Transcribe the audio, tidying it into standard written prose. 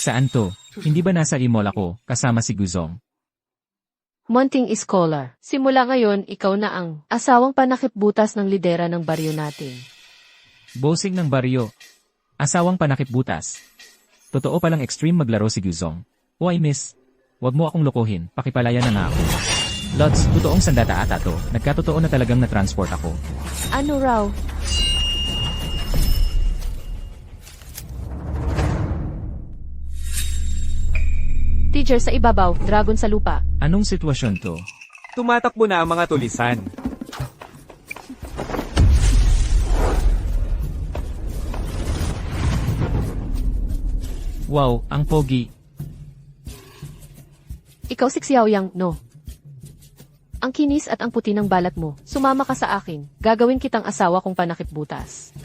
Saan to? Hindi ba nasa Imol ako, kasama si Guzong? Monting Scholar, simula ngayon ikaw na ang asawang panakipbutas ng lidera ng baryo natin. Bossing ng baryo. Asawang panakipbutas. Totoo palang extreme maglaro si Guzong. Uy miss, wag mo akong lokohin, pakipalaya na nga ako. Lods, totoong sandata ata to, nagkatotoo na talagang na-transport ako. Ano raw? Teacher sa ibabaw, dragon sa lupa. Anong sitwasyon to? Tumatakbo na ang mga tulisan. Wow, ang pogi. Ikaw si Xiaoyang, no? Ang kinis at ang puti ng balat mo, sumama ka sa akin, gagawin kitang asawa kong panakipbutas.